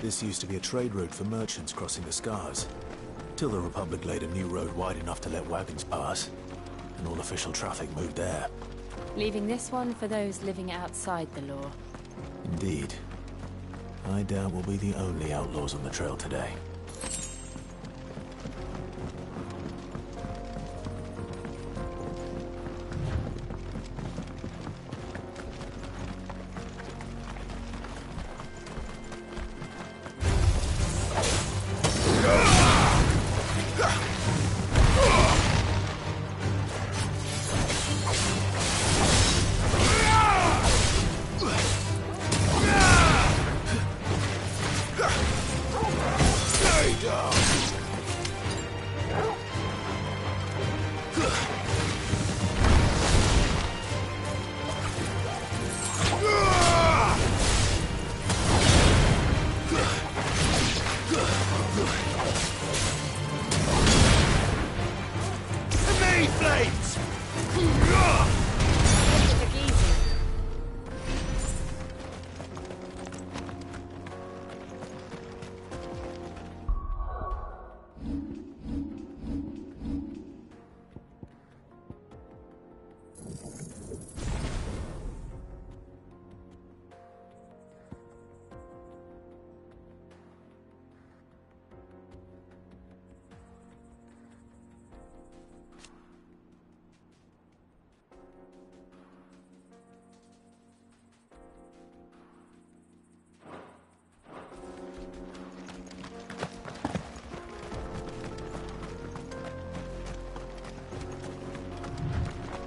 This used to be a trade route for merchants crossing the Scars, till the Republic laid a new road wide enough to let wagons pass, and all official traffic moved there. Leaving this one for those living outside the law. Indeed. I doubt we'll be the only outlaws on the trail today.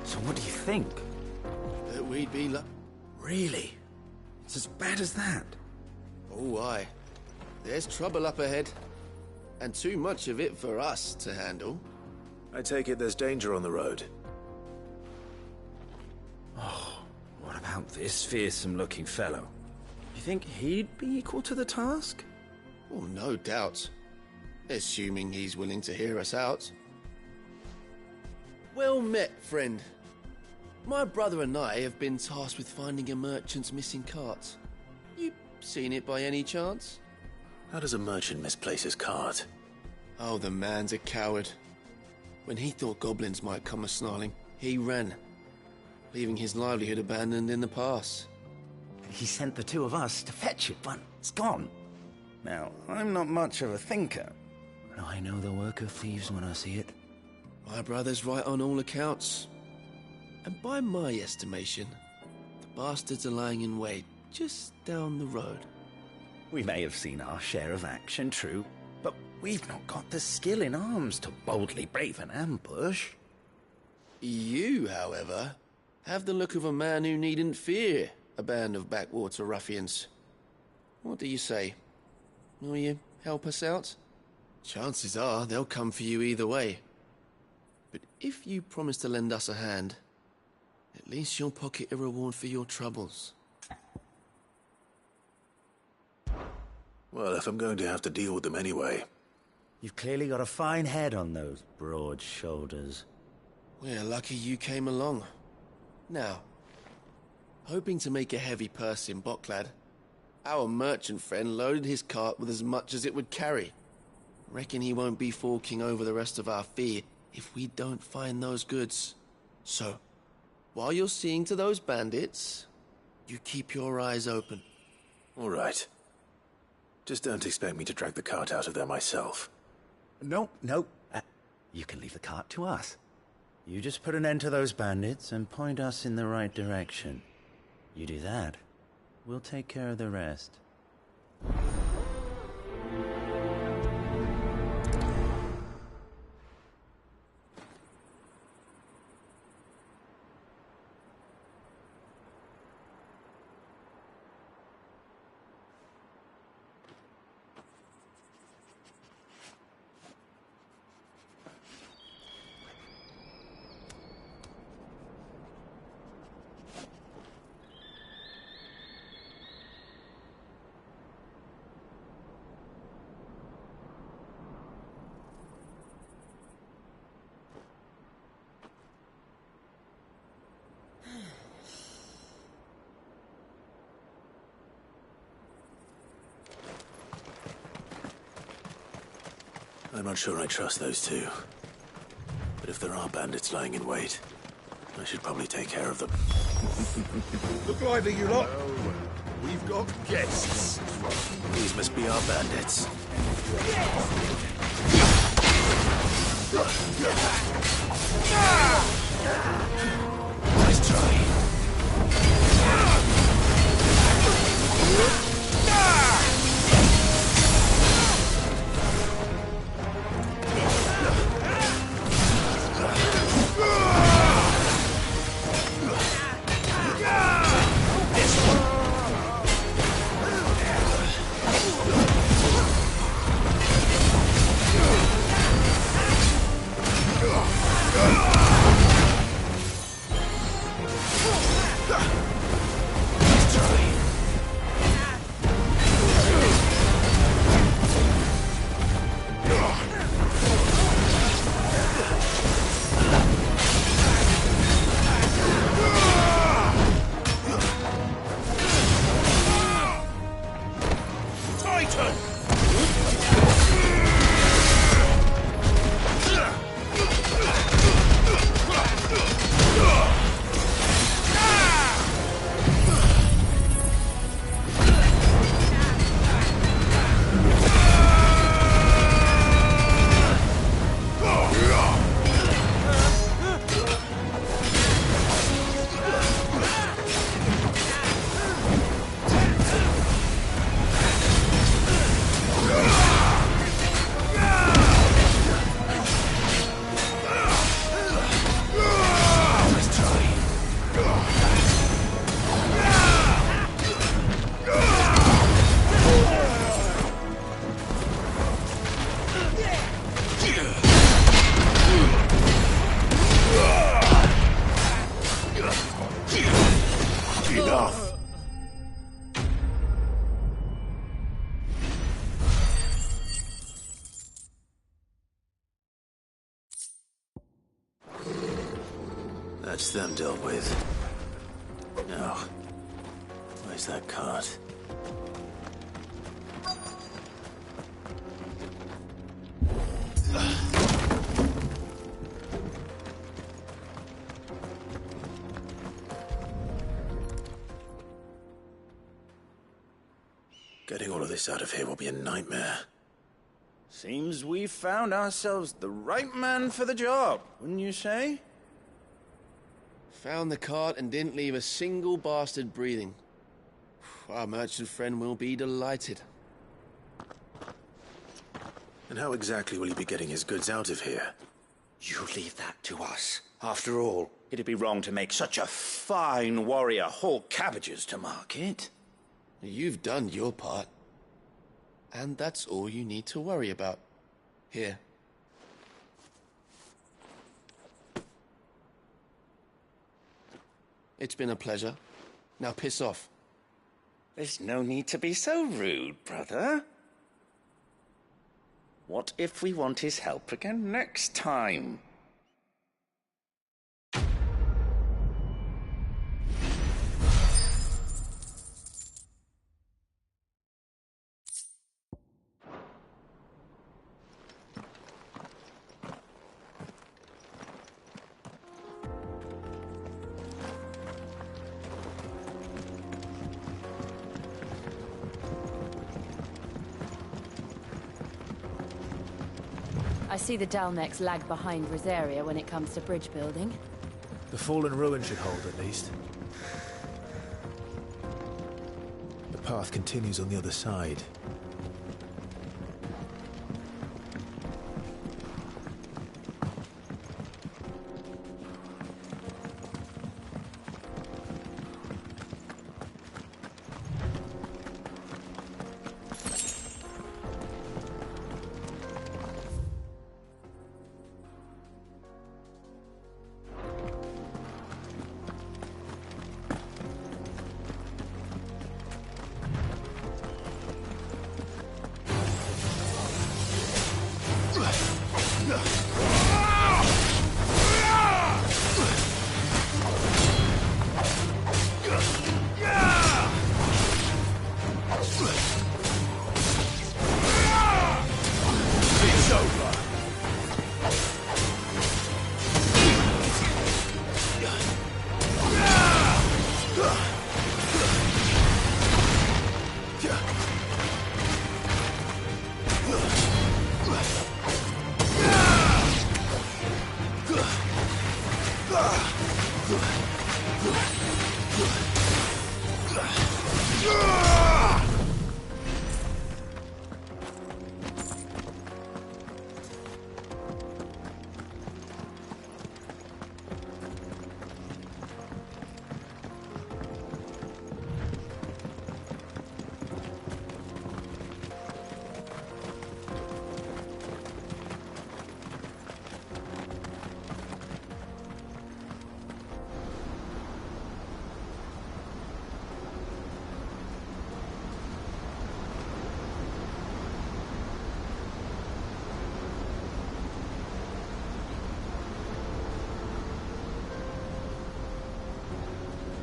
So what do you think? That we'd be Really? It's as bad as that? Oh, aye. There's trouble up ahead. And too much of it for us to handle. I take it there's danger on the road. Oh, what about this fearsome-looking fellow? You think he'd be equal to the task? Oh, no doubt. Assuming he's willing to hear us out. Well met, friend. My brother and I have been tasked with finding a merchant's missing cart. You seen it by any chance? How does a merchant misplace his cart? Oh, the man's a coward. When he thought goblins might come a-snarling, he ran, leaving his livelihood abandoned in the pass. He sent the two of us to fetch it, but it's gone. Now, I'm not much of a thinker, but I know the work of thieves when I see it. My brother's right on all accounts. And by my estimation, the bastards are lying in wait just down the road. We may have seen our share of action, true, but we've not got the skill in arms to boldly brave an ambush. You, however, have the look of a man who needn't fear a band of backwater ruffians. What do you say? Will you help us out? Chances are they'll come for you either way. But if you promise to lend us a hand, at least you'll pocket a reward for your troubles. Well, if I'm going to have to deal with them anyway. You've clearly got a fine head on those broad shoulders. We're lucky you came along. Now, hoping to make a heavy purse in Boklad, our merchant friend loaded his cart with as much as it would carry. Reckon he won't be forking over the rest of our fee if we don't find those goods. So, while you're seeing to those bandits, you keep your eyes open. All right. Just don't expect me to drag the cart out of there myself. No. You can leave the cart to us. You just put an end to those bandits and point us in the right direction. You do that, we'll take care of the rest. I'm not sure I trust those two. But if there are bandits lying in wait, I should probably take care of them. Look lively, you lot. We've got guests. These must be our bandits. Nice try. Enough! That's them dealt with. Now, where's that cart? Getting all of this out of here will be a nightmare. Seems we've found ourselves the right man for the job, wouldn't you say? Found the cart and didn't leave a single bastard breathing. Our merchant friend will be delighted. And how exactly will he be getting his goods out of here? You leave that to us. After all, it'd be wrong to make such a fine warrior haul cabbages to market. You've done your part. And that's all you need to worry about. Here. It's been a pleasure. Now piss off. There's no need to be so rude, brother. What if we want his help again next time? I see the Dalmeks lag behind Rosaria when it comes to bridge building. The fallen ruin should hold, at least. The path continues on the other side.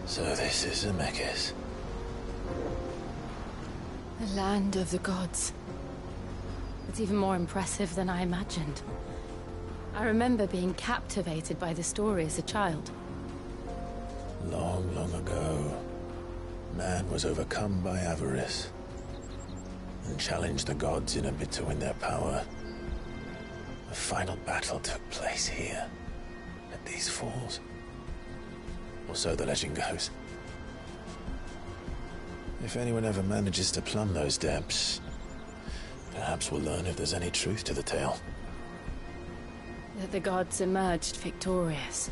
So this is Zemeckis. The land of the gods. It's even more impressive than I imagined. I remember being captivated by the story as a child. Long, long ago, man was overcome by avarice and challenged the gods in a bid to win their power. The final battle took place here, at these falls. Or so the legend goes. If anyone ever manages to plumb those depths, perhaps we'll learn if there's any truth to the tale. That the gods emerged victorious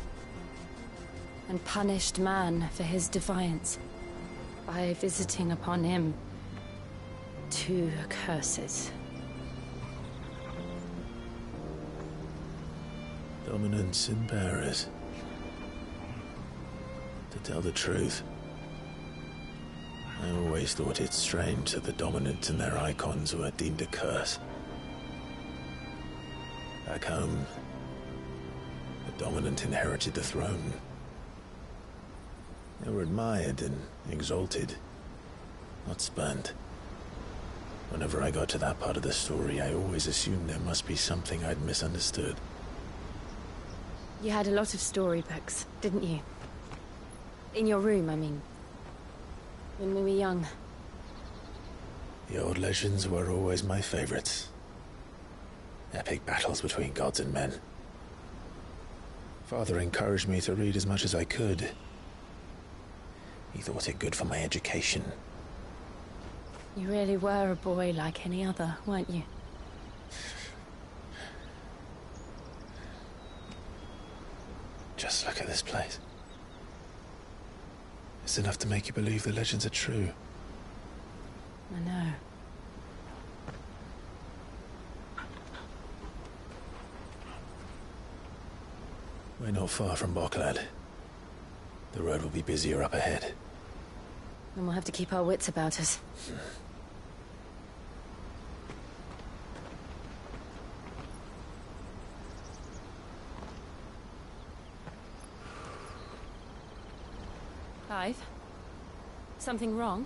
and punished man for his defiance by visiting upon him 2 curses. Dominance in Paris. To tell the truth, I always thought it strange that the dominant and their icons were deemed a curse. Back home, the dominant inherited the throne. They were admired and exalted, not spurned. Whenever I got to that part of the story, I always assumed there must be something I'd misunderstood. You had a lot of storybooks, didn't you? In your room, I mean. When we were young. The old legends were always my favorites. Epic battles between gods and men. Father encouraged me to read as much as I could. He thought it good for my education. You really were a boy like any other, weren't you? Just look at this place. It's enough to make you believe the legends are true. I know. We're not far from Boklad. The road will be busier up ahead. Then we'll have to keep our wits about us. Clive? Something wrong?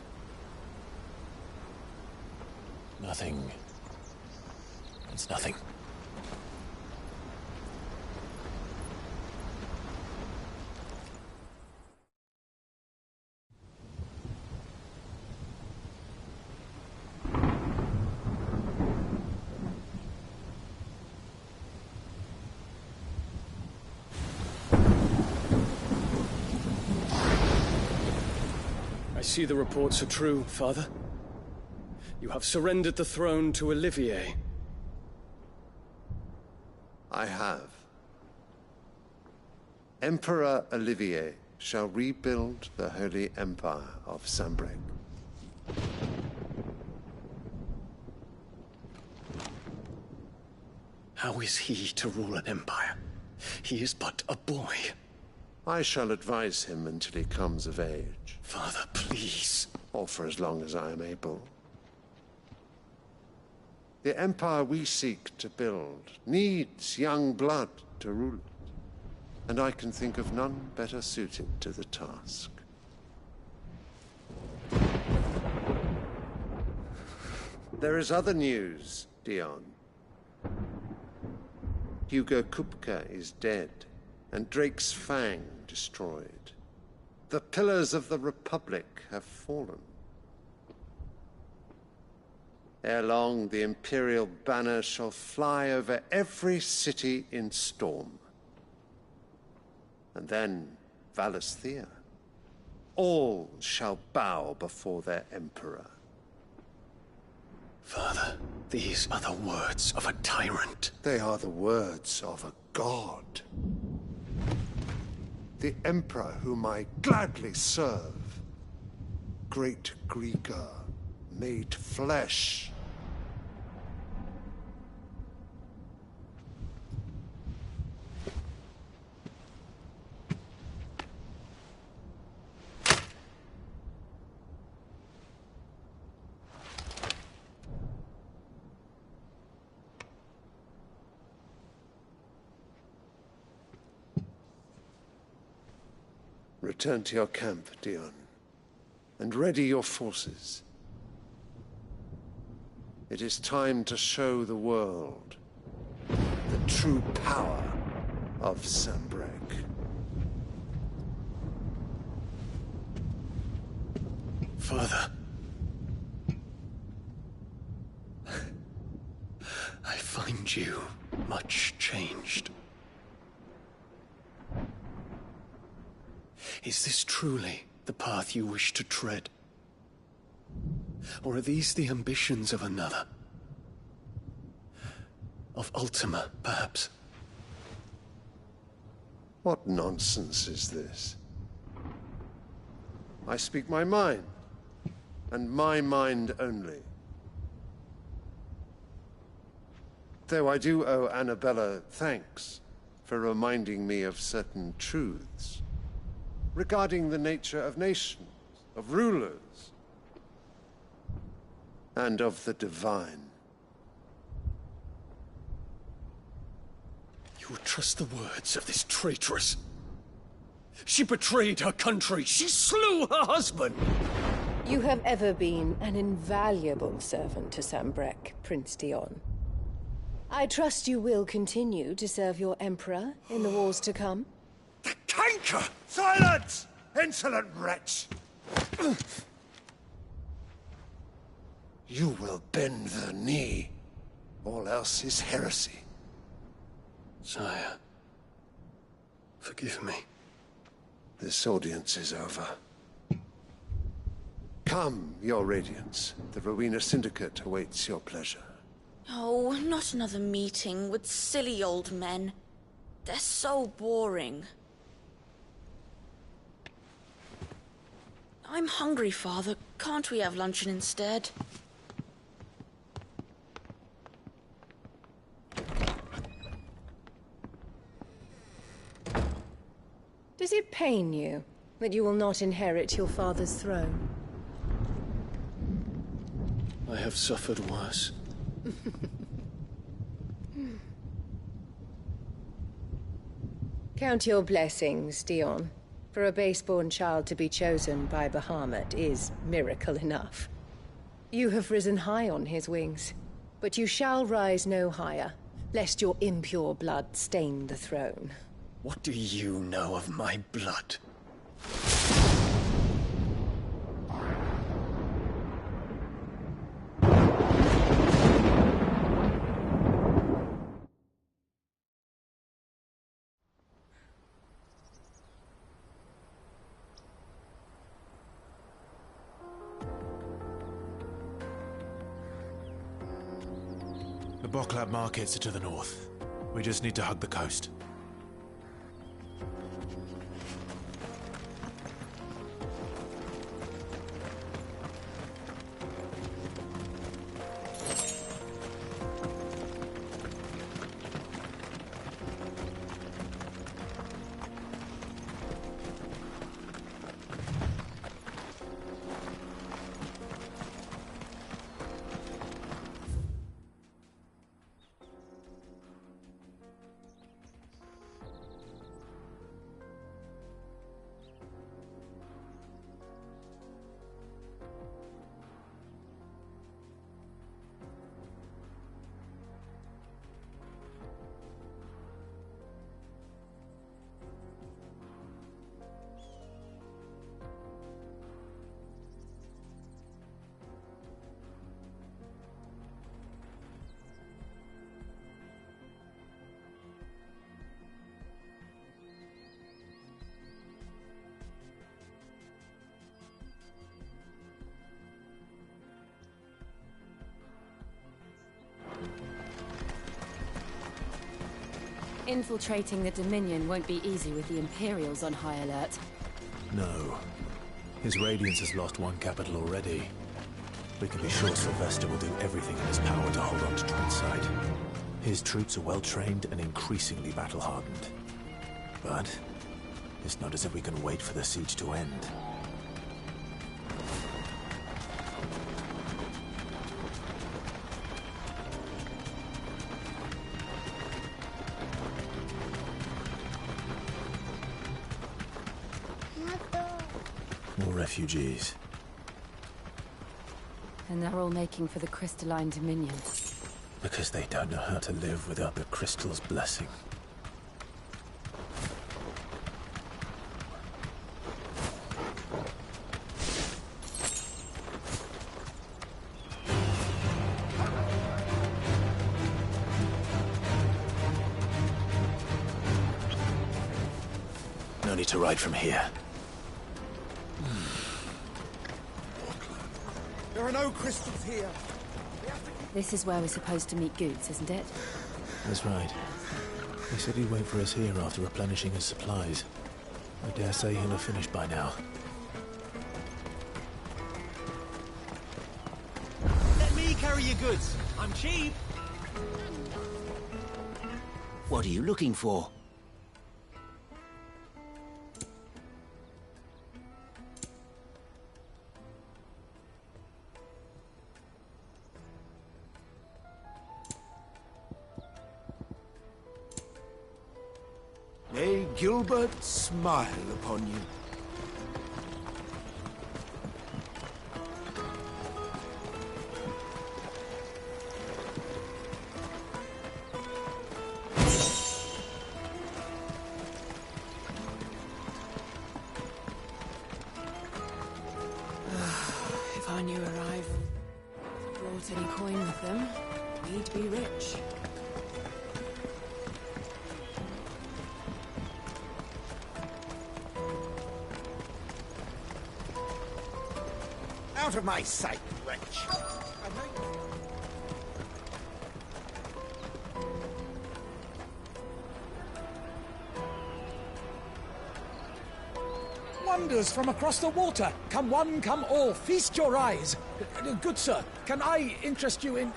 Nothing. It's nothing. I see the reports are true, Father. You have surrendered the throne to Olivier. I have. Emperor Olivier shall rebuild the Holy Empire of Sambrec. How is he to rule an empire? He is but a boy. I shall advise him until he comes of age. Father, please. Or for as long as I am able. The empire we seek to build needs young blood to rule it, and I can think of none better suited to the task. There is other news, Dion. Hugo Kupka is dead, and Drake's Fang destroyed. The pillars of the Republic have fallen. Ere long, the Imperial banner shall fly over every city in Storm. and then Valisthea. All shall bow before their emperor. Father, these are the words of a tyrant. They are the words of a god. The emperor whom I gladly serve. Great Greeker, made flesh. Return to your camp, Dion, and ready your forces. It is time to show the world the true power of Sanbreque. Father. I find you much changed. Is this truly the path you wish to tread? Or are these the ambitions of another? Of Ultima, perhaps? What nonsense is this? I speak my mind, and my mind only. Though I do owe Annabella thanks for reminding me of certain truths regarding the nature of nations, of rulers, and of the divine. You would trust the words of this traitress? She betrayed her country! She slew her husband! You have ever been an invaluable servant to Sanbreque, Prince Dion. I trust you will continue to serve your Emperor in the wars to come. The canker! Silence! Insolent wretch! You will bend the knee. All else is heresy. Sire, forgive me. This audience is over. Come, your Radiance. The Rowena Syndicate awaits your pleasure. Oh, not another meeting with silly old men. They're so boring. I'm hungry, Father. Can't we have luncheon instead? Does it pain you that you will not inherit your father's throne? I have suffered worse. Count your blessings, Dion. For a base-born child to be chosen by Bahamut is miracle enough. You have risen high on his wings, but you shall rise no higher, lest your impure blood stain the throne. What do you know of my blood? The Boklab markets are to the north. We just need to hug the coast. Infiltrating the Dominion won't be easy with the Imperials on high alert. No. His Radiance has lost one capital already. We can be sure Sylvester will do everything in his power to hold on to Twinside. His troops are well-trained and increasingly battle-hardened. But it's not as if we can wait for the siege to end. More refugees. And they're all making for the Crystalline Dominion. Because they don't know how to live without the Crystal's blessing. No need to ride from here. There are no crystals here. This is where we're supposed to meet Goots, isn't it? That's right. He said he'd wait for us here after replenishing his supplies. I dare say he'll have finished by now. Let me carry your goods. I'm cheap. What are you looking for? May Gilbert smile upon you. If I knew where I've brought any coin with them, we'd be rich. Out of my sight, wretch. Wonders from across the water. Come one, come all. Feast your eyes. Good sir, can I interest you in...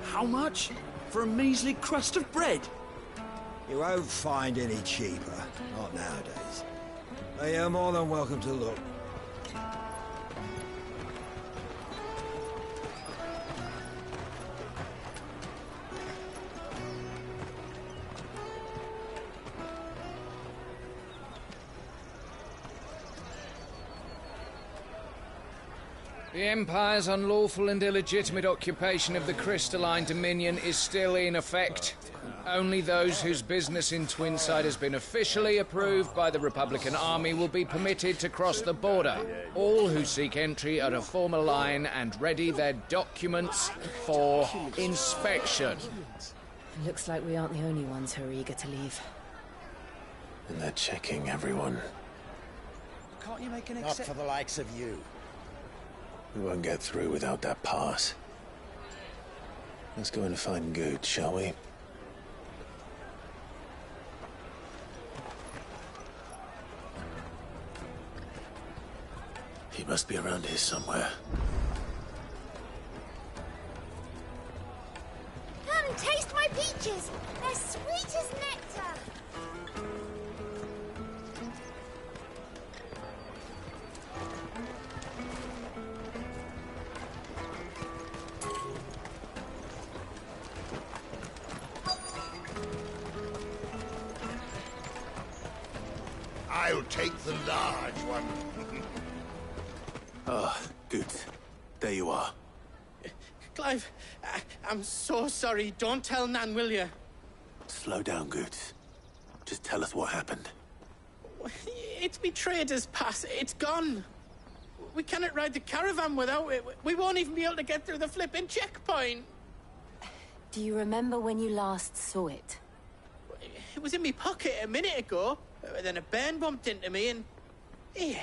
How much? For a measly crust of bread? You won't find any cheaper. Not nowadays. But you're more than welcome to look. The Empire's unlawful and illegitimate occupation of the Crystalline Dominion is still in effect. Only those whose business in Twinside has been officially approved by the Republican Army will be permitted to cross the border. All who seek entry are to form a line and ready their documents for inspection. It looks like we aren't the only ones who are eager to leave. And they're checking everyone. Can't you make an Not for the likes of you. We won't get through without that pass. Let's go and find Good, shall we? He must be around here somewhere. Come and taste my peaches! They're sweet as nectar! I'll take the large one. Ah, good. There you are. Clive, I'm so sorry. Don't tell Nan, will you? Slow down, Goots. Just tell us what happened. It's me trader's pass. It's gone. We cannot ride the caravan without it. We won't even be able to get through the flipping checkpoint. Do you remember when you last saw it? It was in my pocket a minute ago. Then a bairn bumped into me and... Yeah.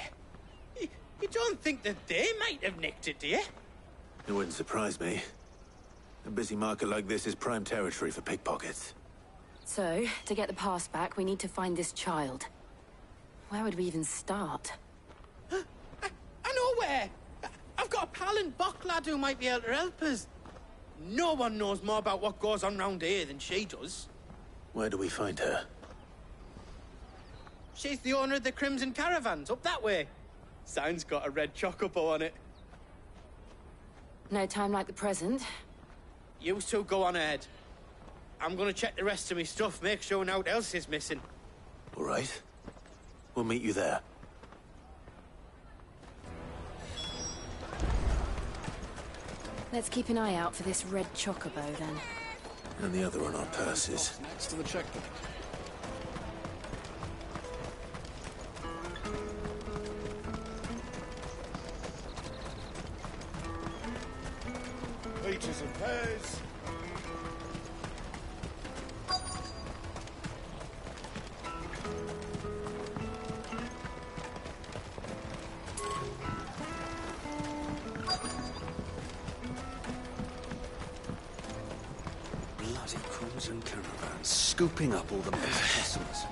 You don't think that they might have nicked it, do you? It wouldn't surprise me. A busy market like this is prime territory for pickpockets. So, to get the pass back, we need to find this child. Where would we even start? I know where! I've got a pal in Bocklad who might be able to help us. No one knows more about what goes on round here than she does. Where do we find her? She's the owner of the Crimson Caravans, up that way. Sign's got a red chocobo on it. No time like the present. You two go on ahead. I'm gonna check the rest of my stuff, make sure naught else is missing. All right. We'll meet you there. Let's keep an eye out for this red chocobo, then. And the other on our purses. Next to the checkpoint. Peaches and pears. Bloody Crimson Caravans, scooping up all the best customers.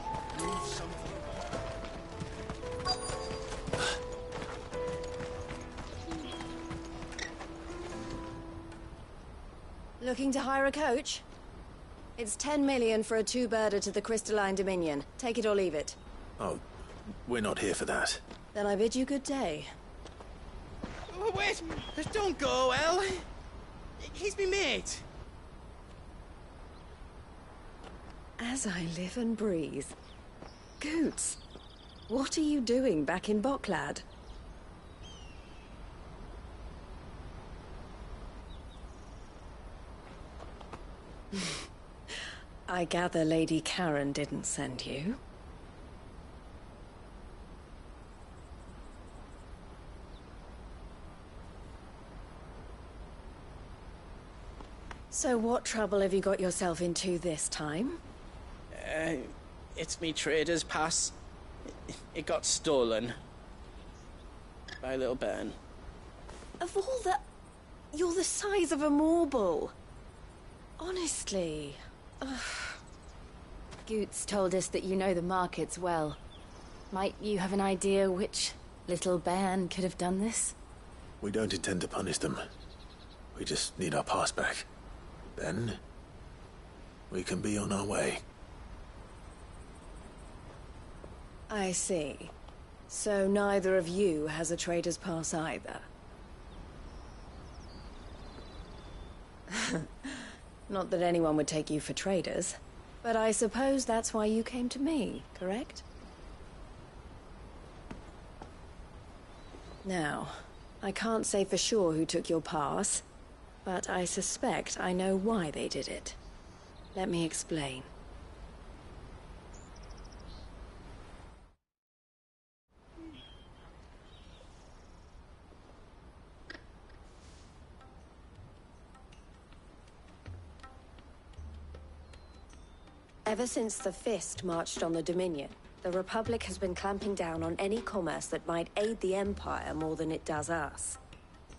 Looking to hire a coach? It's 10 million for a two-birder to the Crystalline Dominion. Take it or leave it. Oh, we're not here for that. Then I bid you good day. Oh, wait! Don't go, El! He's me mate. As I live and breathe. Goots, what are you doing back in Bocklad? I gather Lady Karen didn't send you. So what trouble have you got yourself into this time? It's me trader's pass. It got stolen. By little Ben. Of all the... You're the size of a marble. Honestly. Ugh. Goots told us that you know the markets well. Might you have an idea which little bairn could have done this? We don't intend to punish them. We just need our pass back. Then, we can be on our way. I see. So neither of you has a trader's pass either. Not that anyone would take you for traders, but I suppose that's why you came to me, correct? Now, I can't say for sure who took your pass, but I suspect I know why they did it. Let me explain. Ever since the Fist marched on the Dominion, the Republic has been clamping down on any commerce that might aid the Empire more than it does us.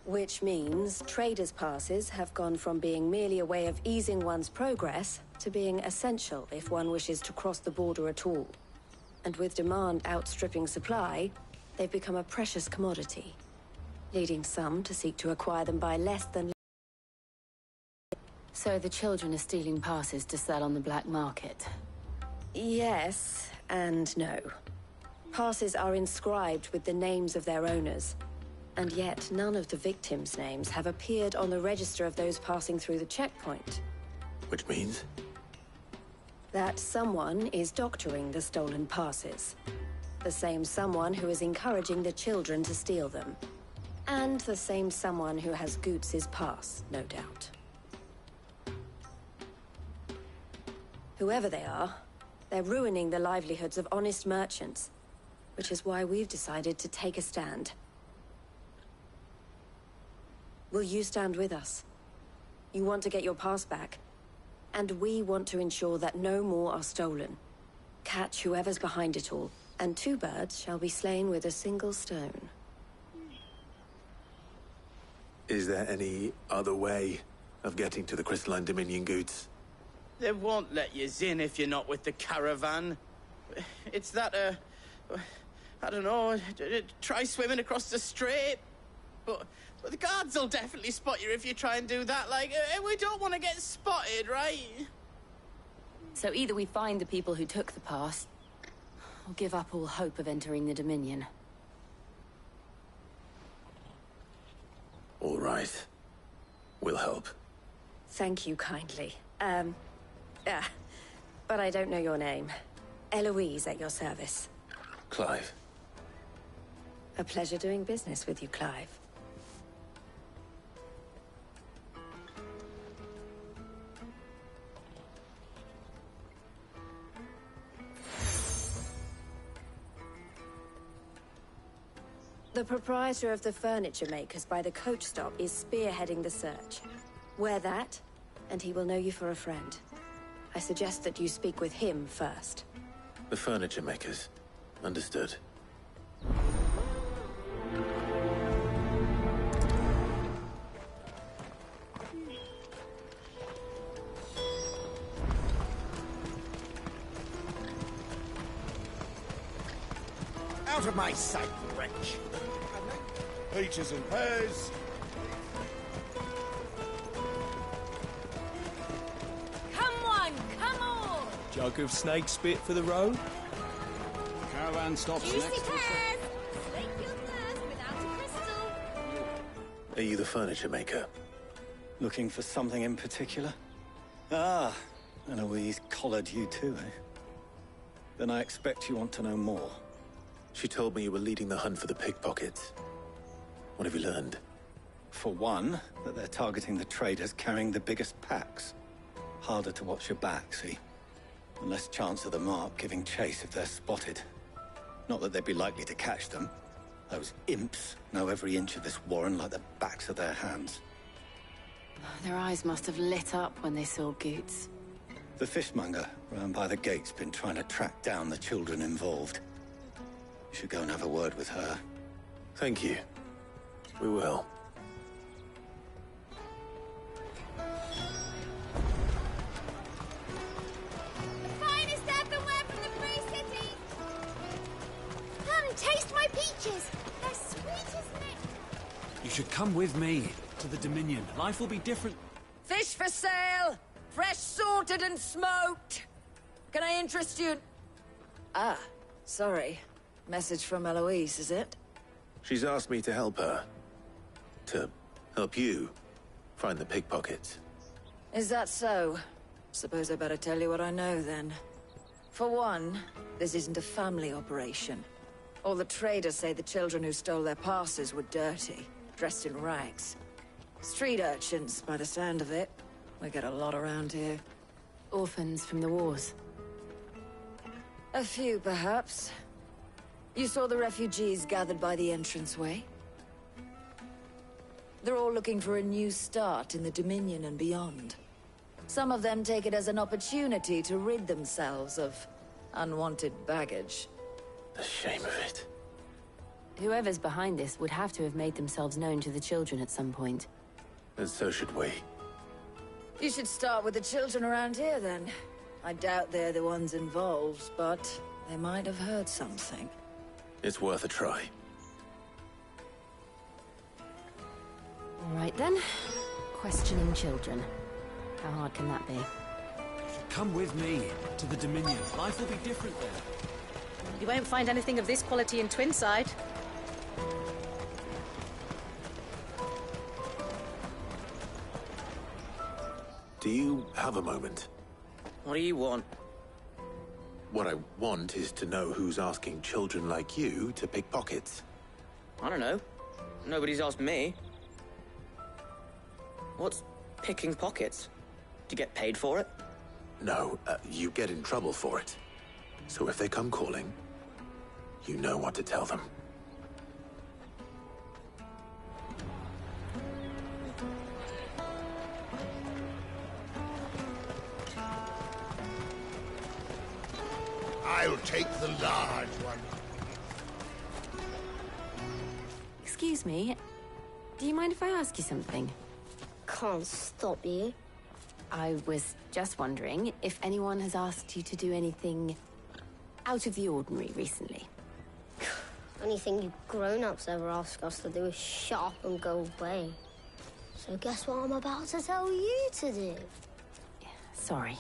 Which means traders' passes have gone from being merely a way of easing one's progress to being essential if one wishes to cross the border at all. And with demand outstripping supply, they've become a precious commodity, leading some to seek to acquire them by less than... So the children are stealing passes to sell on the black market? Yes, and no. Passes are inscribed with the names of their owners, and yet none of the victims' names have appeared on the register of those passing through the checkpoint. Which means? That someone is doctoring the stolen passes. The same someone who is encouraging the children to steal them. And the same someone who has Goots' pass, no doubt. Whoever they are, they're ruining the livelihoods of honest merchants, which is why we've decided to take a stand. Will you stand with us? You want to get your pass back, and we want to ensure that no more are stolen. Catch whoever's behind it all, and two birds shall be slain with a single stone. Is there any other way of getting to the Crystalline Dominion goods? They won't let you in if you're not with the caravan. It's that, I don't know, try swimming across the strait. But the guards will definitely spot you if you try and do that. Like, we don't want to get spotted, right? So either we find the people who took the pass, or give up all hope of entering the Dominion. All right. We'll help. Thank you kindly. But I don't know your name. Eloise at your service. Clive. A pleasure doing business with you, Clive. The proprietor of the furniture makers by the coach stop is spearheading the search. Wear that, and he will know you for a friend. I suggest that you speak with him first. The furniture makers. Understood. Out of my sight, wretch! Peaches and pears! Come on, come on! Jug of snake spit for the road? Caravan stops Juicy next to the... pears! Slake your thirst without a crystal! Are you the furniture maker? Looking for something in particular? Ah, Eloise collared you too, eh? Then I expect you want to know more. She told me you were leading the hunt for the pickpockets. What have you learned? For one, that they're targeting the traders carrying the biggest packs. Harder to watch your back, see? And less chance of the mark giving chase if they're spotted. Not that they'd be likely to catch them. Those imps know every inch of this warren like the backs of their hands. Their eyes must have lit up when they saw Goots. The fishmonger round by the gate's been trying to track down the children involved. You should go and have a word with her. Thank you. We will. The finest earthenware from the Free City! Come, taste my peaches! They're sweet as nectar! You should come with me to the Dominion. Life will be different. Fish for sale! Fresh sorted and smoked! Can I interest you? Ah, sorry. Message from Eloise, is it? She's asked me to help her. To help you find the pickpockets. Is that so? Suppose I better tell you what I know, then. For one, this isn't a family operation. All the traders say the children who stole their passes were dirty, dressed in rags. Street urchins, by the sound of it. We get a lot around here. Orphans from the wars. A few, perhaps. You saw the refugees gathered by the entranceway? They're all looking for a new start in the Dominion and beyond. Some of them take it as an opportunity to rid themselves of unwanted baggage. The shame of it. Whoever's behind this would have to have made themselves known to the children at some point. And so should we. You should start with the children around here, then. I doubt they're the ones involved, but they might have heard something. It's worth a try. All right, then. Questioning children. How hard can that be? Come with me to the Dominion. Life will be different there. You won't find anything of this quality in Twinside. Do you have a moment? What do you want? What I want is to know who's asking children like you to pick pockets. I don't know. Nobody's asked me. What's picking pockets? Do you get paid for it? No, you get in trouble for it. So if they come calling, you know what to tell them. I'll take the large one. Excuse me. Do you mind if I ask you something? can't stop you. I was just wondering if anyone has asked you to do anything out of the ordinary recently. Anything you grown-ups ever ask us to do is shut up and go away. So guess what I'm about to tell you to do? Sorry.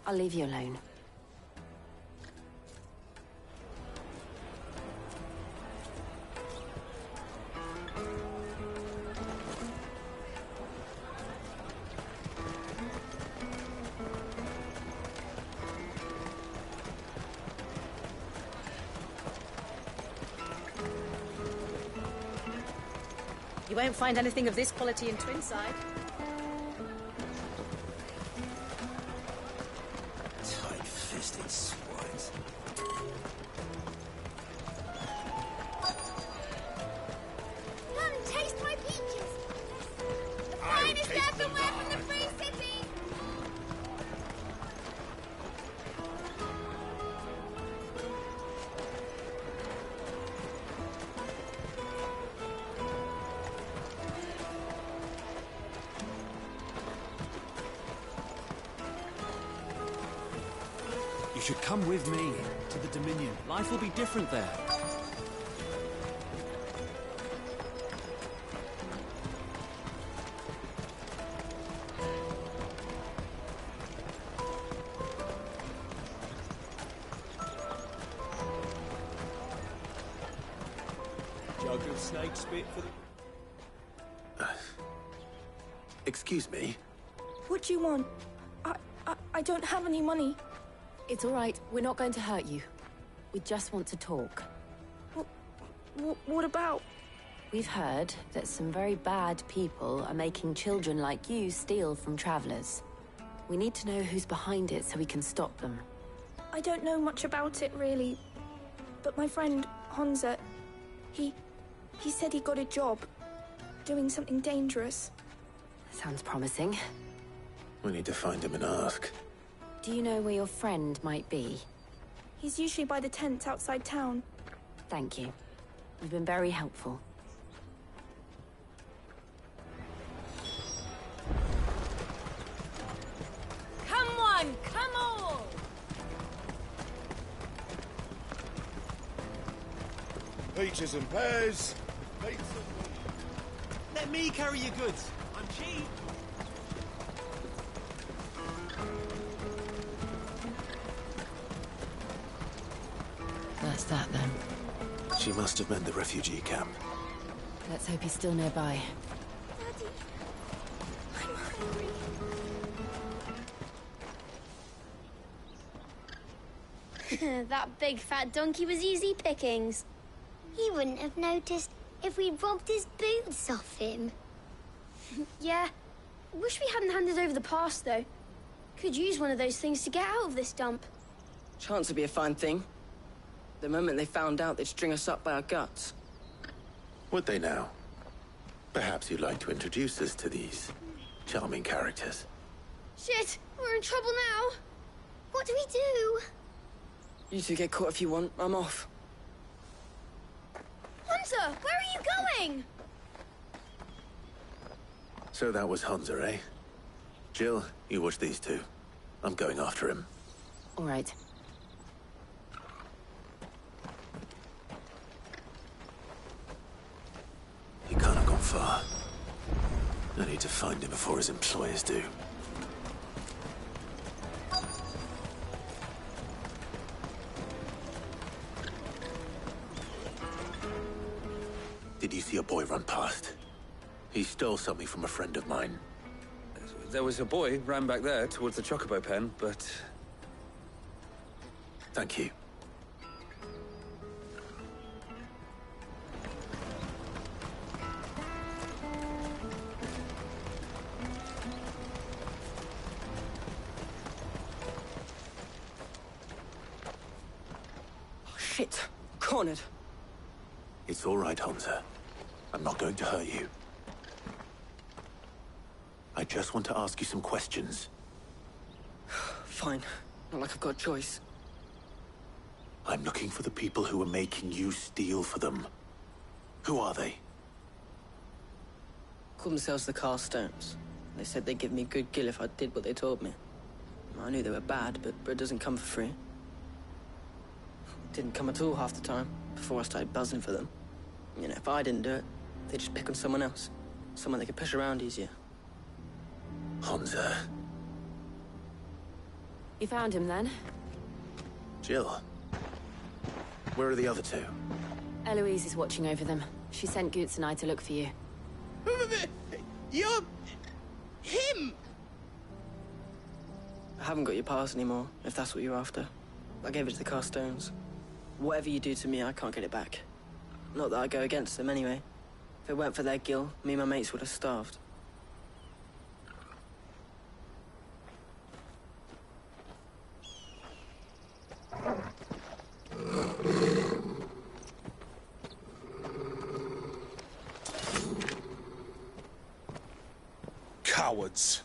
I'll leave you alone. You won't find anything of this quality in Twinside. Tight-fisted swines. Come taste my peaches. The finest earthenware from the Free City. You should come with me to the Dominion. Life will be different there. Jug of snake spit for the... Excuse me? What do you want? I don't have any money. It's all right. We're not going to hurt you. We just want to talk. What about? We've heard that some very bad people are making children like you steal from travelers. We need to know who's behind it so we can stop them. I don't know much about it, really. But my friend, Hansa, he said he got a job doing something dangerous. Sounds promising. We need to find him and ask. Do you know where your friend might be? He's usually by the tents outside town. Thank you. You've been very helpful. Come on, come on! Peaches and pears. Let me carry your goods. I'm cheap. That's that, then. She must have meant the refugee camp. Let's hope he's still nearby. Daddy, I'm hungry. That big fat donkey was easy pickings. He wouldn't have noticed if we'd robbed his boots off him. Yeah. Wish we hadn't handed over the pass, though. Could use one of those things to get out of this dump. Chance would be a fine thing. The moment they found out, they'd string us up by our guts. Would they now? Perhaps you'd like to introduce us to these charming characters. Shit, we're in trouble now. What do we do? You two get caught if you want. I'm off. Hunter, where are you going? So that was Hansa, eh? Jill, you watch these two. I'm going after him. All right. He can't have gone far. I need to find him before his employers do. Did you see a boy run past? He stole something from a friend of mine. There was a boy ran back there towards the chocobo pen, but... Thank you. Oh, shit. Cornered. It's all right, Hansa. I'm not going to hurt you. I just want to ask you some questions. Fine. Not like I've got a choice. I'm looking for the people who are making you steal for them. Who are they? Called themselves the Carstones. They said they'd give me a good gill if I did what they told me. I knew they were bad, but bread doesn't come for free. Didn't come at all half the time, before I started buzzing for them. You know, if I didn't do it, they'd just pick on someone else. Someone they could push around easier. Honza. You found him then? Jill. Where are the other two? Eloise is watching over them. She sent Goots and I to look for you. You're... him! I haven't got your pass anymore, if that's what you're after. I gave it to the Carstones. Whatever you do to me, I can't get it back. Not that I go against them anyway. If it weren't for their gill, me and my mates would have starved. Cowards.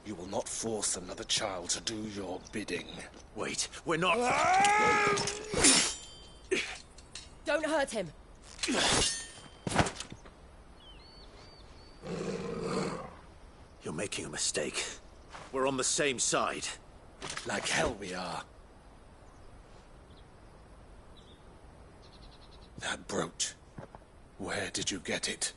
You will not force another child to do your bidding. Wait, we're not... Don't hurt him! You're making a mistake. We're on the same side. Like hell we are. That brooch. Where did you get it?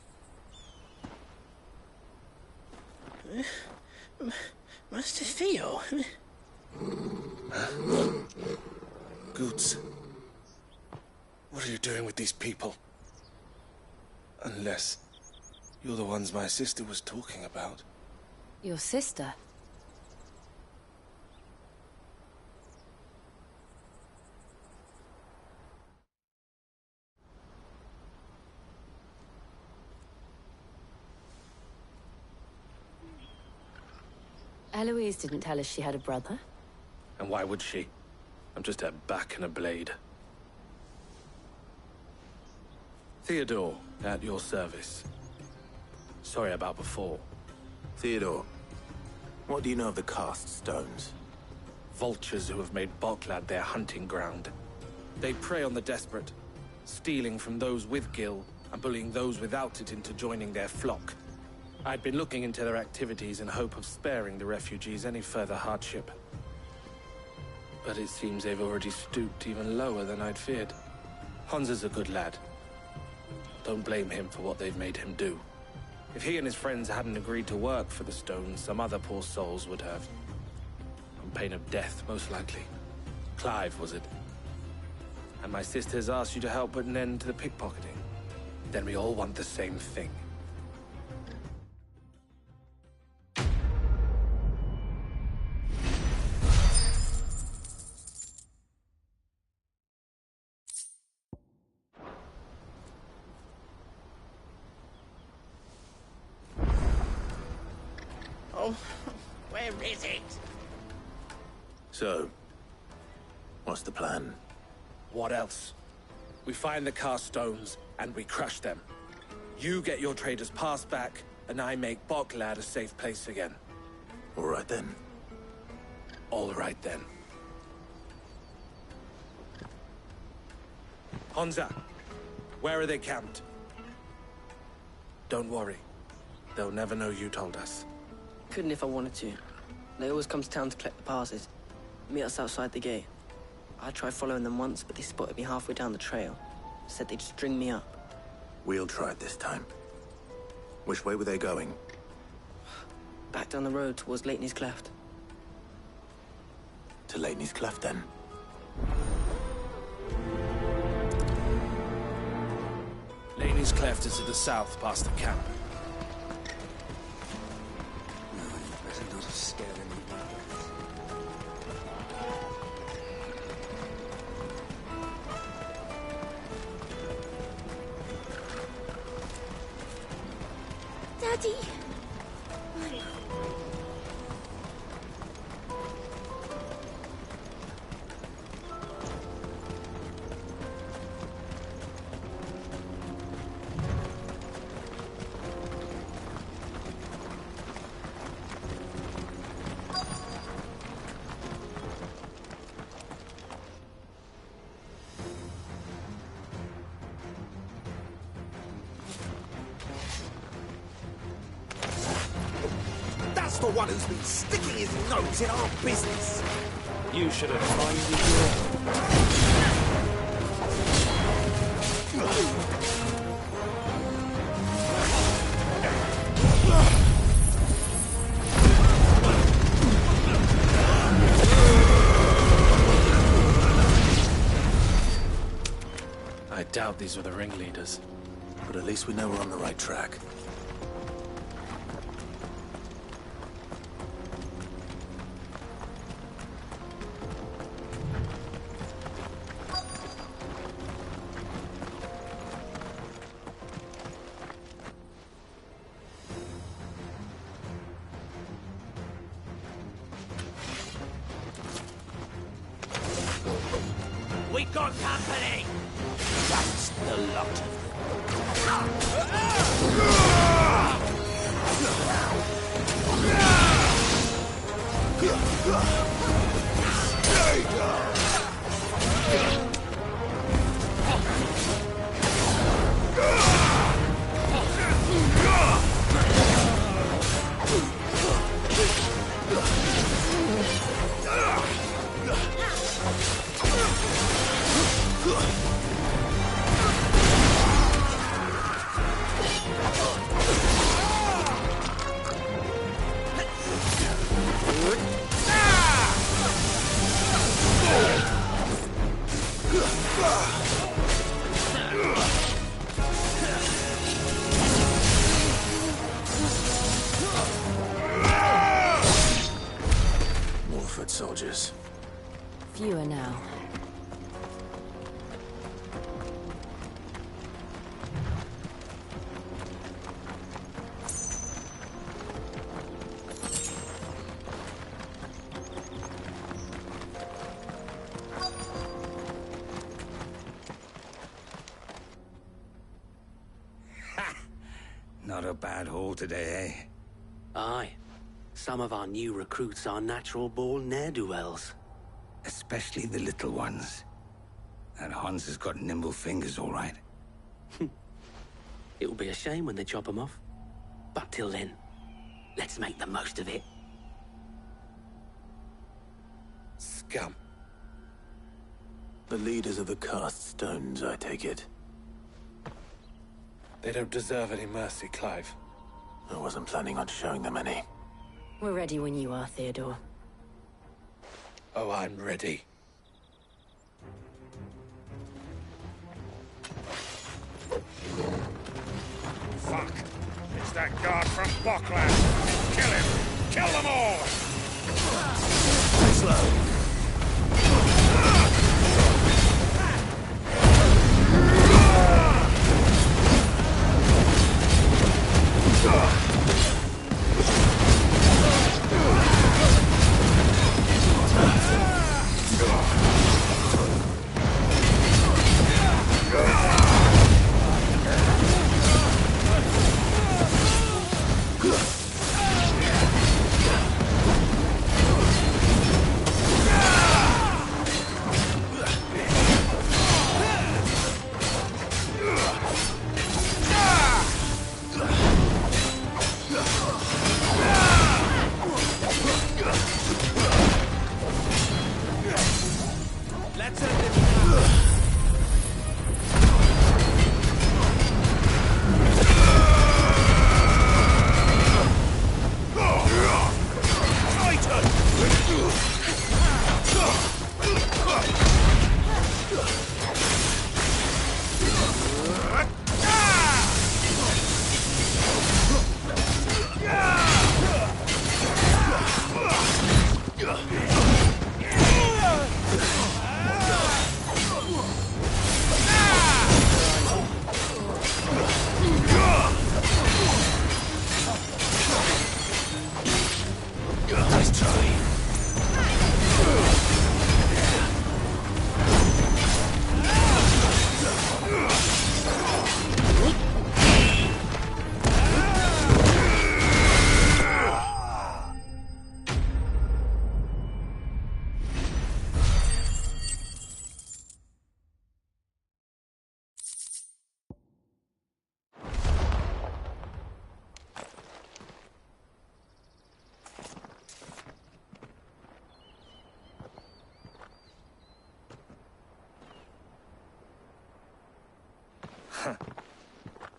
Master Theo? Goots. What are you doing with these people? Unless you're the ones my sister was talking about. Your sister? Eloise didn't tell us she had a brother. And why would she? I'm just her back and a blade. Theodore, at your service. Sorry about before. Theodore, what do you know of the cast stones? Vultures who have made Boklad their hunting ground. They prey on the desperate, stealing from those with gil and bullying those without it into joining their flock. I'd been looking into their activities in hope of sparing the refugees any further hardship. But it seems they've already stooped even lower than I'd feared. Honza's a good lad. Don't blame him for what they've made him do. If he and his friends hadn't agreed to work for the stones, some other poor souls would have. On pain of death, most likely. Clive, was it? And my sisters asked you to help put an end to the pickpocketing. Then we all want the same thing. Oh, where is it? So, what's the plan? What else? We find the cast stones, and we crush them. You get your trader's pass back, and I make Boklad a safe place again. All right then. All right then. Honza, where are they camped? Don't worry. They'll never know you told us. Couldn't if I wanted to. They always come to town to collect the passes. Meet us outside the gate. I tried following them once, but they spotted me halfway down the trail. Said they'd string me up. We'll try it this time. Which way were they going? Back down the road towards Leitney's Cleft. To Leitney's Cleft, then. Leitney's Cleft is to the south, past the camp. No, you better not have scared any Daddy! one who's been sticking his nose in our business. You should have minded I doubt these were the ringleaders. But at least we know we're on the right track. We got company! That's the lot of them. More foot soldiers. Fewer now. Not a bad haul today, eh? Aye. Some of our new recruits are natural-born ne'er-do-wells. Especially the little ones. That Hans has got nimble fingers, all right. It will be a shame when they chop them off. But till then, let's make the most of it. Scum. The leaders of the cast stones, I take it. They don't deserve any mercy, Clive. I wasn't planning on showing them any. We're ready when you are, Theodore. Oh, I'm ready. Fuck! It's that guard from Bockland! Kill him! Kill them all! Slow.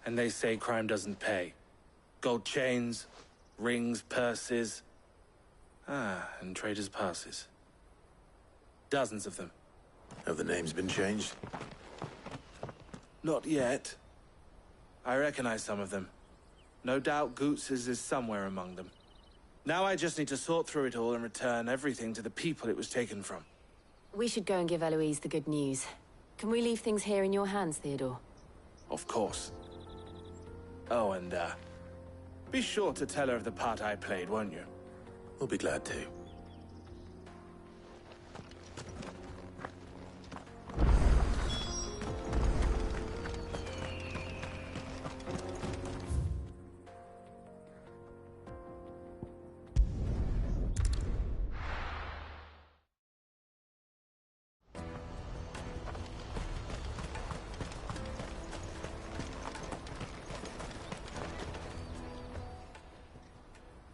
And they say crime doesn't pay. Gold chains, rings, purses. And traders' passes. Dozens of them. Have the names been changed? Not yet. I recognize some of them. No doubt Goots's is somewhere among them. Now I just need to sort through it all and return everything to the people it was taken from. We should go and give Eloise the good news. Can we leave things here in your hands, Theodore? Of course. Oh, and, be sure to tell her of the part I played, won't you? We'll be glad to.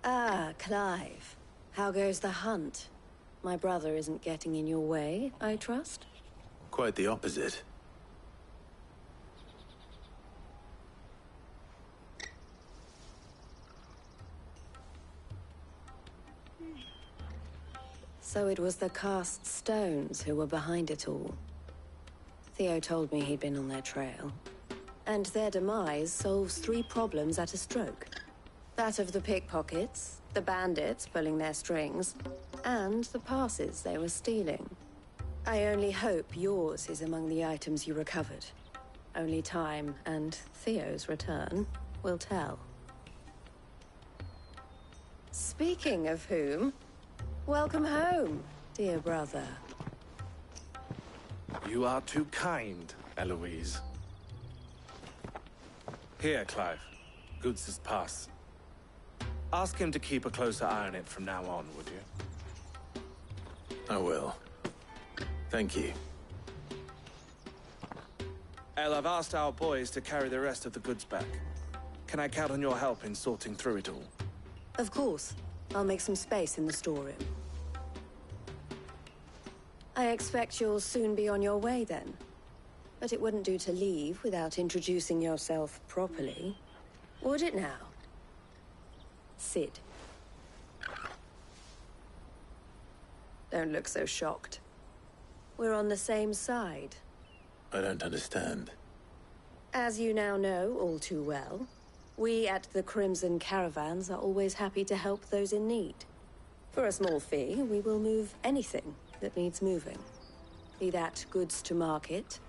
Ah, Clive. How goes the hunt? My brother isn't getting in your way, I trust? Quite the opposite. So it was the cast stones who were behind it all. Theo told me he'd been on their trail. And their demise solves 3 problems at a stroke. That of the pickpockets, the bandits pulling their strings, and the passes they were stealing. I only hope yours is among the items you recovered. Only time and Theo's return will tell. Speaking of whom, welcome home, dear brother. You are too kind, Eloise. Here, Clive. Goots's pass. Ask him to keep a closer eye on it from now on, would you? I will. Thank you. El, I've asked our boys to carry the rest of the goods back. Can I count on your help in sorting through it all? Of course. I'll make some space in the storeroom. I expect you'll soon be on your way then. But it wouldn't do to leave without introducing yourself properly. Would it now? Sid. Don't look so shocked. We're on the same side. I don't understand. As you now know all too well, we at the Crimson Caravans are always happy to help those in need. For a small fee, we will move anything that needs moving. Be that goods to market,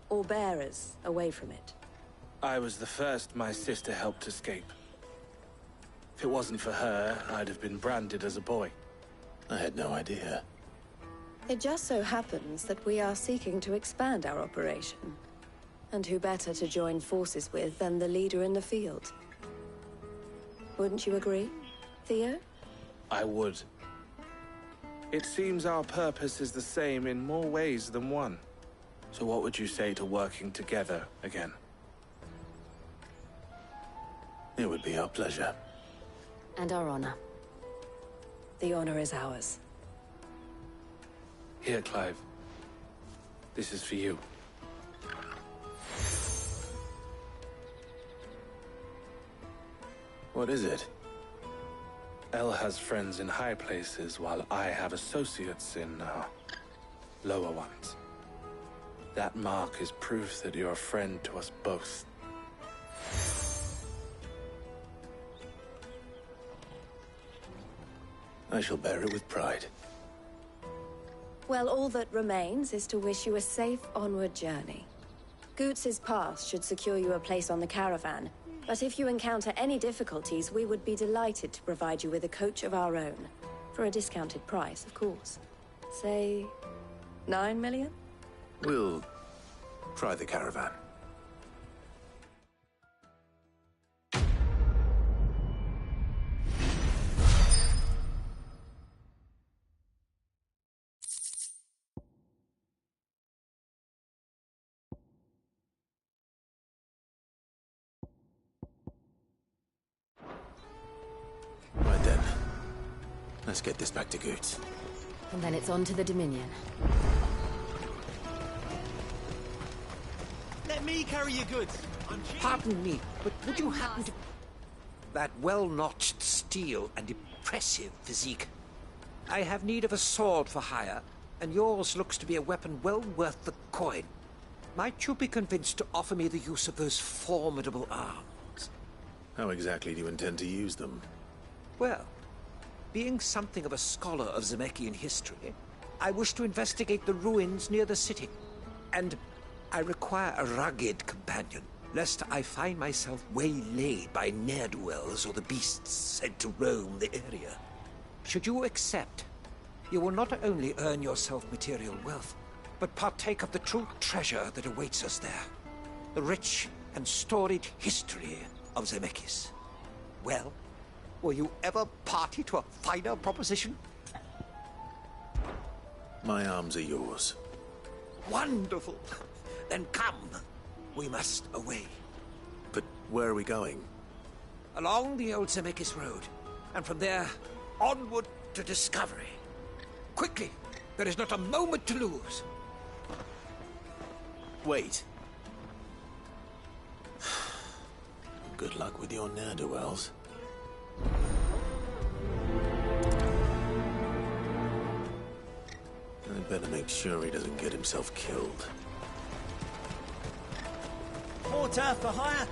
or bearers away from it. I was the first my sister helped escape. If it wasn't for her, I'd have been branded as a boy. I had no idea. It just so happens that we are seeking to expand our operation. And who better to join forces with than the leader in the field? Wouldn't you agree, Theo? I would. It seems our purpose is the same in more ways than one. So what would you say to working together again? It would be our pleasure. And our honor. The honor is ours. Here, Clive. This is for you. What is it? El has friends in high places, while I have associates in, lower ones. That mark is proof that you're a friend to us both. I shall bear it with pride. Well, all that remains is to wish you a safe onward journey. Goots's pass should secure you a place on the caravan, but if you encounter any difficulties, we would be delighted to provide you with a coach of our own. For a discounted price, of course. Say, 9 million? We'll try the caravan. Right then. Let's get this back to Goots. And then it's on to the Dominion. Let me carry your goods. Pardon me, but would you happen to... That well-notched steel and impressive physique. I have need of a sword for hire, and yours looks to be a weapon well worth the coin. Might you be convinced to offer me the use of those formidable arms? How exactly do you intend to use them? Well, being something of a scholar of Zemeckis history, I wish to investigate the ruins near the city. And I require a rugged companion, lest I find myself waylaid by ne'er-do-wells or the beasts said to roam the area. Should you accept, you will not only earn yourself material wealth, but partake of the true treasure that awaits us there. The rich and storied history of Zemeckis. Well, were you ever party to a finer proposition? My arms are yours. Wonderful. Then come. We must away. But where are we going? Along the old Zemeckis Road, and from there, onward to discovery. Quickly! There is not a moment to lose. Wait. Good luck with your ne'er-do-wells. I'd better make sure he doesn't get himself killed. Porter for hire.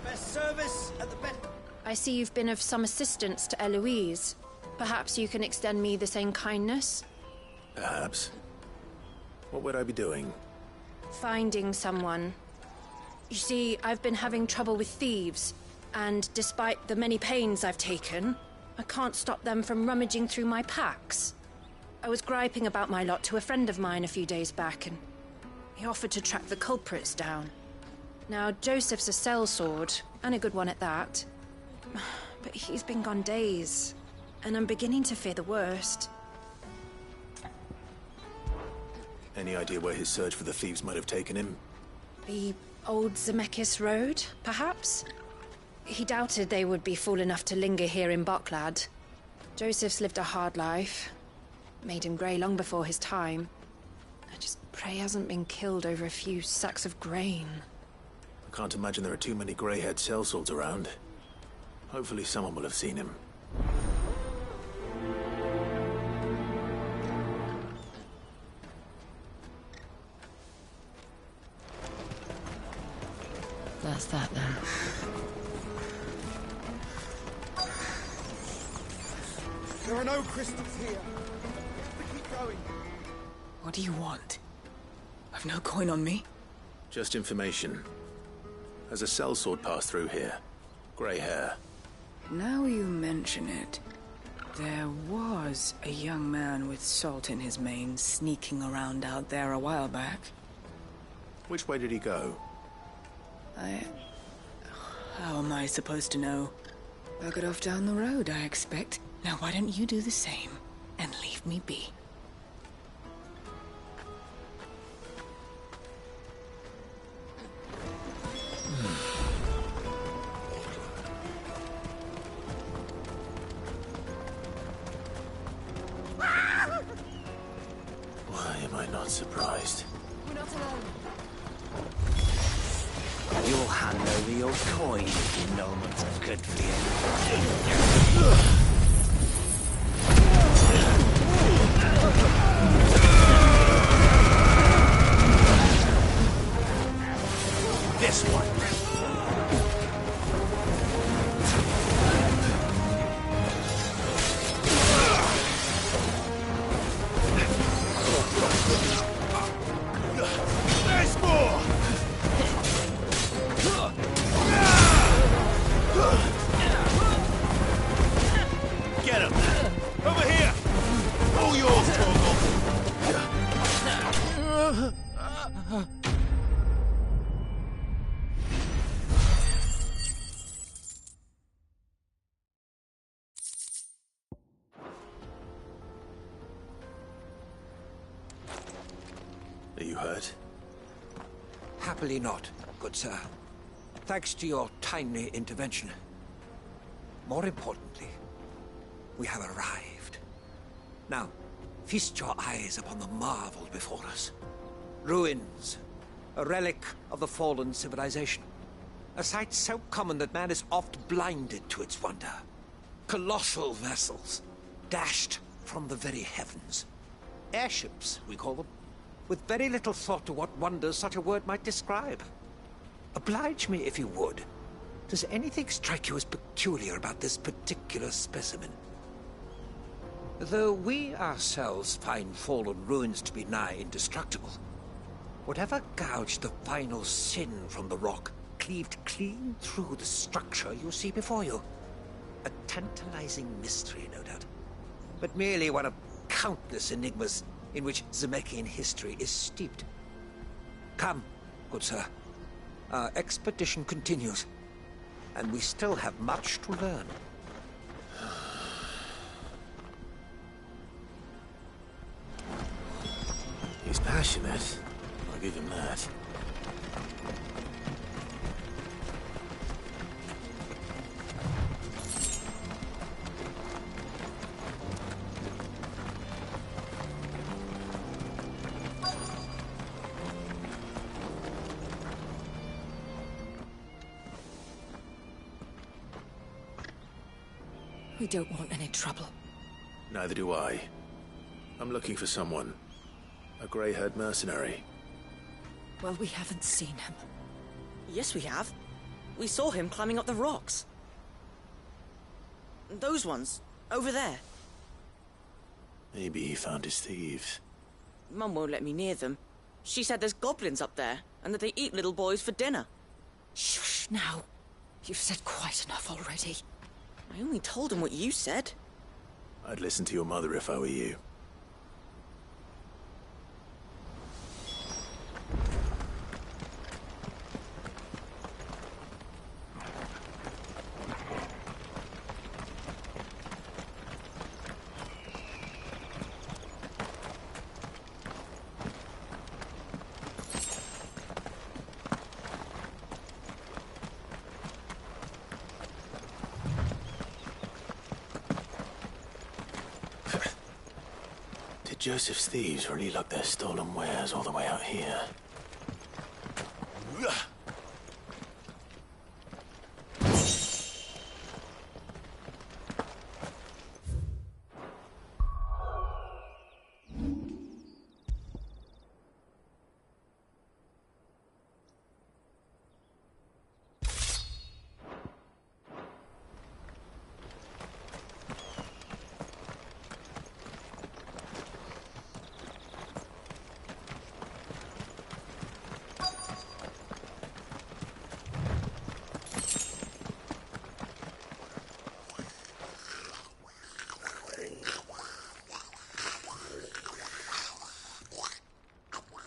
Best service at the best. I see you've been of some assistance to Eloise. Perhaps you can extend me the same kindness? Perhaps. What would I be doing? Finding someone. You see, I've been having trouble with thieves, and despite the many pains I've taken, I can't stop them from rummaging through my packs. I was griping about my lot to a friend of mine a few days back, and he offered to track the culprits down. Now, Joseph's a sellsword, and a good one at that. But he's been gone days, and I'm beginning to fear the worst. Any idea where his search for the thieves might have taken him? The old Zemeckis Road, perhaps? He doubted they would be fool enough to linger here in Boklad. Joseph's lived a hard life. Made him grey long before his time. I just pray he hasn't been killed over a few sacks of grain. I can't imagine there are too many grey-haired sellswords around. Hopefully someone will have seen him. That's that then. There are no crystals here. Keep going. What do you want? I've no coin on me. Just information. Has a sellsword passed through here? Grey hair. Now you mention it, there was a young man with salt in his mane sneaking around out there a while back. Which way did he go? How am I supposed to know? Buggered off down the road, I expect. Now why don't you do the same and leave me be? Why am I not surprised? We're not alone. You'll hand over your coin if you know what's good for you. This one. There's more! Get him! Over here! All yours, Torgal! Are you hurt? Happily not, good sir. Thanks to your timely intervention. More importantly, we have arrived. Now, feast your eyes upon the marvel before us. Ruins, a relic of the fallen civilization. A sight so common that man is oft blinded to its wonder. Colossal vessels, dashed from the very heavens. Airships, we call them, with very little thought to what wonders such a word might describe. Oblige me if you would. Does anything strike you as peculiar about this particular specimen? Though we ourselves find fallen ruins to be nigh indestructible, whatever gouged the final sin from the rock cleaved clean through the structure you see before you. A tantalizing mystery, no doubt, but merely one of countless enigmas in which Zemeckis history is steeped. Come, good sir. Our expedition continues, and we still have much to learn. He's passionate. I'll give him that. We don't want any trouble. Neither do I. I'm looking for someone. A grey-haired mercenary. Well, we haven't seen him. Yes, we have. We saw him climbing up the rocks. Those ones, over there. Maybe he found his thieves. Mum won't let me near them. She said there's goblins up there, and that they eat little boys for dinner. Shush, now. You've said quite enough already. I only told him what you said. I'd listen to your mother if I were you. Joseph's thieves really lug their stolen wares all the way out here.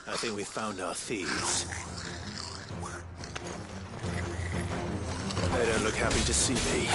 I think we found our thieves. They don't look happy to see me.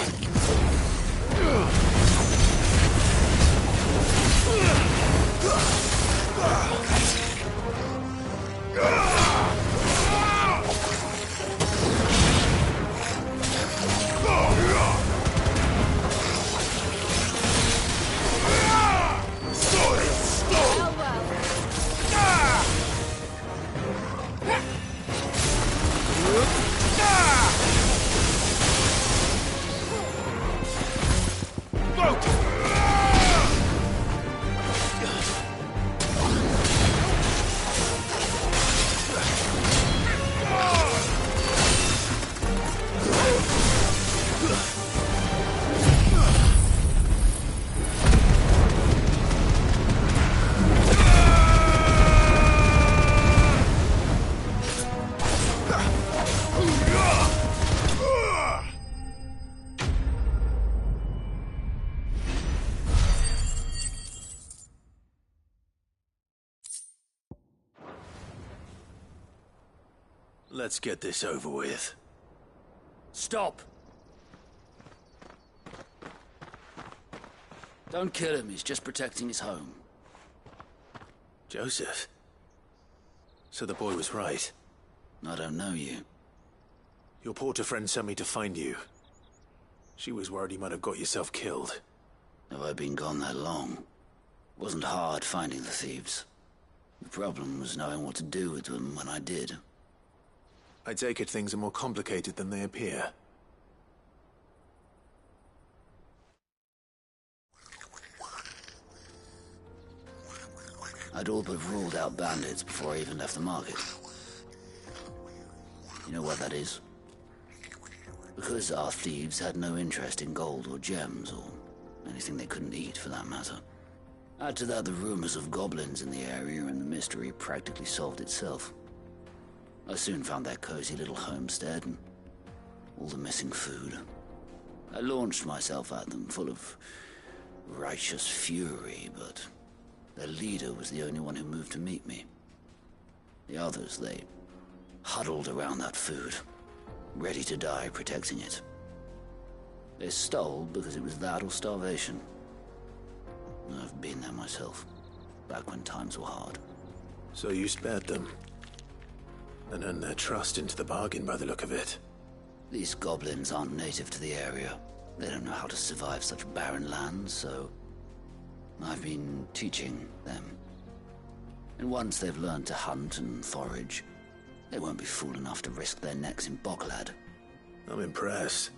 Let's get this over with. Stop! Don't kill him, he's just protecting his home. Joseph? So the boy was right. I don't know you. Your porter friend sent me to find you. She was worried you might have got yourself killed. Have I been gone that long? It wasn't hard finding the thieves. The problem was knowing what to do with them when I did. I take it things are more complicated than they appear. I'd all but ruled out bandits before I even left the market. You know what that is? Because our thieves had no interest in gold or gems, or anything they couldn't eat for that matter. Add to that the rumors of goblins in the area, and the mystery practically solved itself. I soon found their cozy little homestead and all the missing food. I launched myself at them, full of righteous fury, but their leader was the only one who moved to meet me. The others, they huddled around that food, ready to die protecting it. They stole because it was that or starvation. I've been there myself, back when times were hard. So you spared them, and earned their trust into the bargain by the look of it. These goblins aren't native to the area. They don't know how to survive such barren lands, so I've been teaching them. And once they've learned to hunt and forage, they won't be fool enough to risk their necks in Boklad. I'm impressed.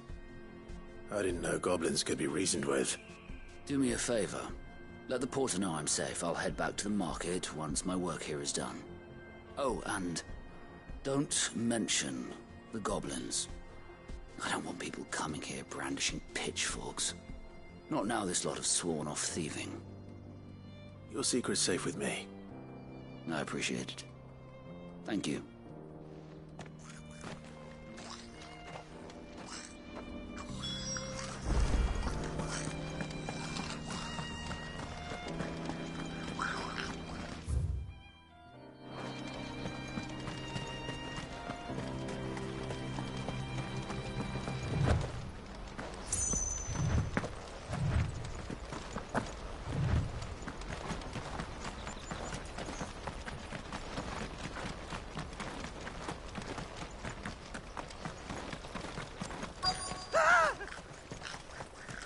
I didn't know goblins could be reasoned with. Do me a favor. Let the porter know I'm safe. I'll head back to the market once my work here is done. Oh, and don't mention the goblins. I don't want people coming here brandishing pitchforks. Not now this lot have sworn off thieving. Your secret's safe with me. I appreciate it. Thank you.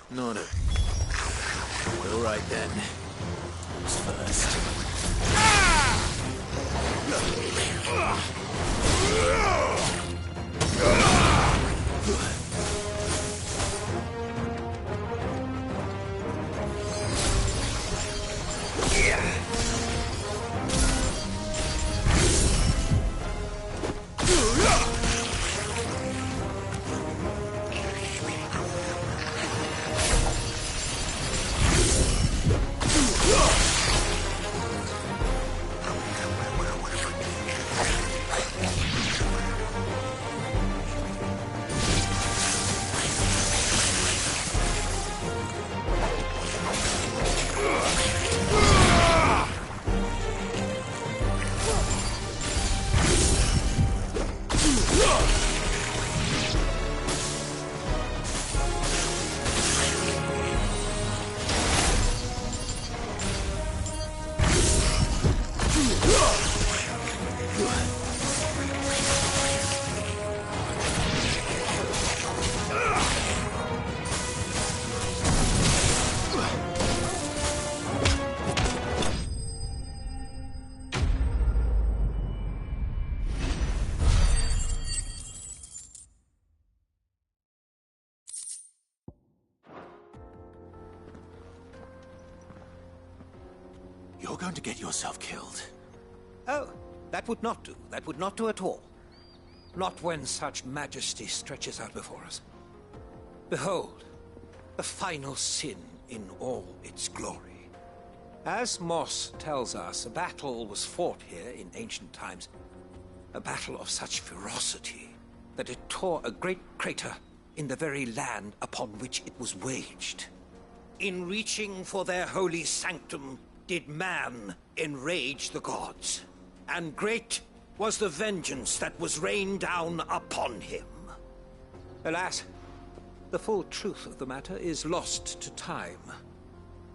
Not it. All right then. Who's first? You're going to get yourself killed. Oh, that would not do. That would not do at all. Not when such majesty stretches out before us. Behold, the final sin in all its glory. As Moss tells us, a battle was fought here in ancient times. A battle of such ferocity that it tore a great crater in the very land upon which it was waged. In reaching for their holy sanctum, did man enrage the gods, and great was the vengeance that was rained down upon him. Alas, the full truth of the matter is lost to time,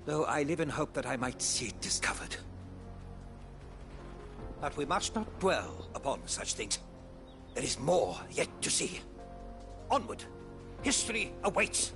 though I live in hope that I might see it discovered. But we must not dwell upon such things. There is more yet to see. Onward! History awaits!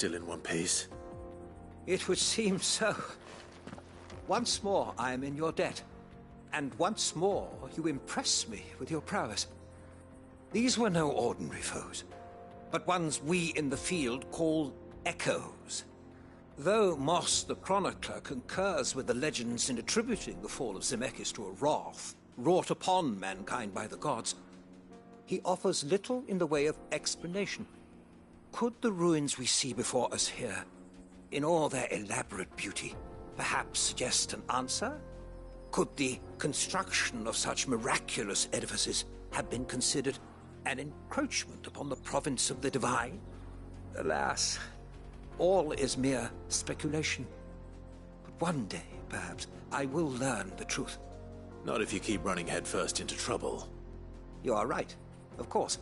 still in one piece? It would seem so. Once more I am in your debt. And once more you impress me with your prowess. These were no ordinary foes, but ones we in the field call echoes. Though Moss the Chronicler concurs with the legends in attributing the fall of Zemeckis to a wrath wrought upon mankind by the gods, he offers little in the way of explanation. Could the ruins we see before us here, in all their elaborate beauty, perhaps suggest an answer? Could the construction of such miraculous edifices have been considered an encroachment upon the province of the divine? Alas, all is mere speculation. But one day, perhaps, I will learn the truth. Not if you keep running headfirst into trouble. You are right, of course.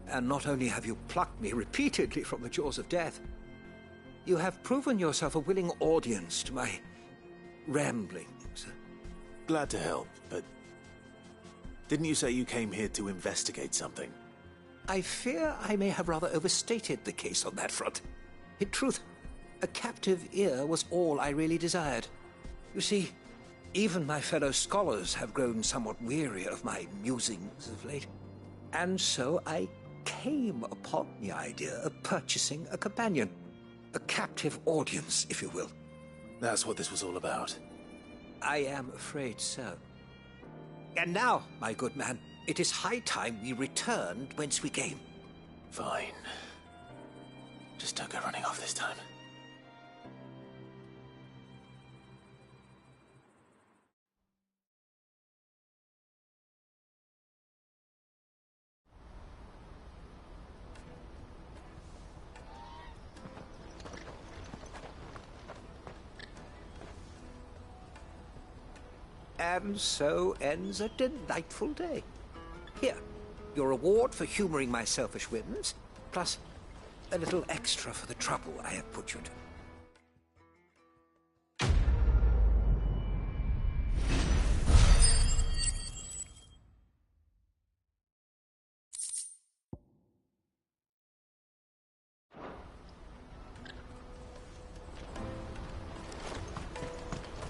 And not only have you plucked me repeatedly from the jaws of death, you have proven yourself a willing audience to my ramblings. Glad to help, but didn't you say you came here to investigate something? I fear I may have rather overstated the case on that front. In truth, a captive ear was all I really desired. You see, even my fellow scholars have grown somewhat weary of my musings of late. And so I came upon the idea of purchasing a companion. A captive audience, if you will. That's what this was all about. I am afraid so. And now, my good man, it is high time we returned whence we came. Fine. Just don't go running off this time. And so ends a delightful day. Here, your reward for humoring my selfish whims, plus a little extra for the trouble I have put you to.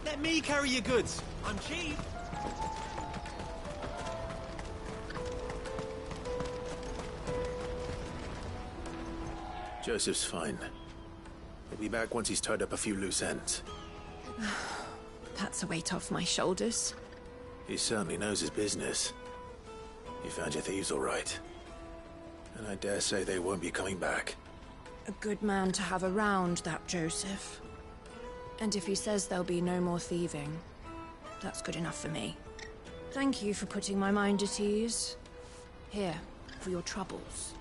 Let me carry your goods. I'm cheap. Joseph's fine. He'll be back once he's tied up a few loose ends. That's a weight off my shoulders. He certainly knows his business. You found your thieves all right. And I dare say they won't be coming back. A good man to have around, that Joseph. And if he says there'll be no more thieving, that's good enough for me. Thank you for putting my mind at ease. Here, for your troubles.